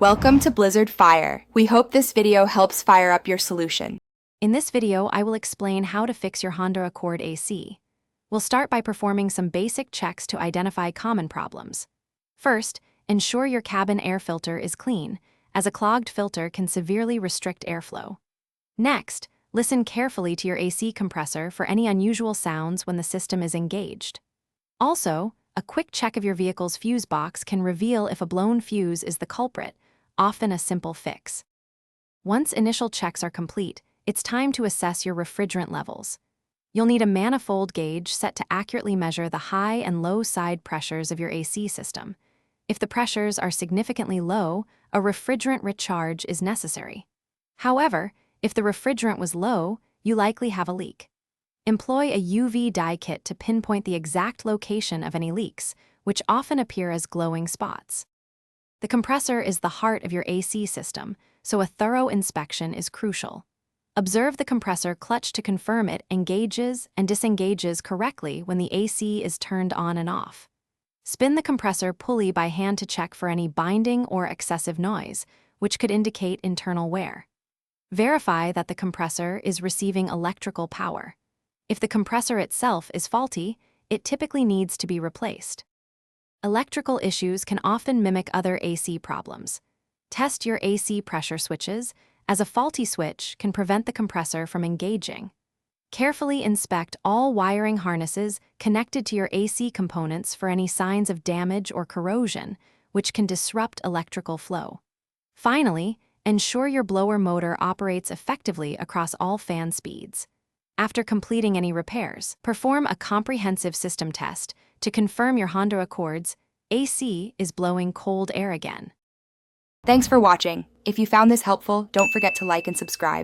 Welcome to Blizzard Fire. We hope this video helps fire up your solution. In this video, I will explain how to fix your Honda Accord AC. We'll start by performing some basic checks to identify common problems. First, ensure your cabin air filter is clean, as a clogged filter can severely restrict airflow. Next, listen carefully to your AC compressor for any unusual sounds when the system is engaged. Also, a quick check of your vehicle's fuse box can reveal if a blown fuse is the culprit, often a simple fix. Once initial checks are complete, it's time to assess your refrigerant levels. You'll need a manifold gauge set to accurately measure the high and low side pressures of your AC system. If the pressures are significantly low, a refrigerant recharge is necessary. However, if the refrigerant was low, you likely have a leak. Employ a UV dye kit to pinpoint the exact location of any leaks, which often appear as glowing spots. The compressor is the heart of your AC system, so a thorough inspection is crucial. Observe the compressor clutch to confirm it engages and disengages correctly when the AC is turned on and off. Spin the compressor pulley by hand to check for any binding or excessive noise, which could indicate internal wear. Verify that the compressor is receiving electrical power. If the compressor itself is faulty, it typically needs to be replaced. Electrical issues can often mimic other AC problems. Test your AC pressure switches, as a faulty switch can prevent the compressor from engaging. Carefully inspect all wiring harnesses connected to your AC components for any signs of damage or corrosion, which can disrupt electrical flow. Finally, ensure your blower motor operates effectively across all fan speeds. After completing any repairs, perform a comprehensive system test to confirm your Honda Accord's AC is blowing cold air again. Thanks for watching. If you found this helpful, don't forget to like and subscribe.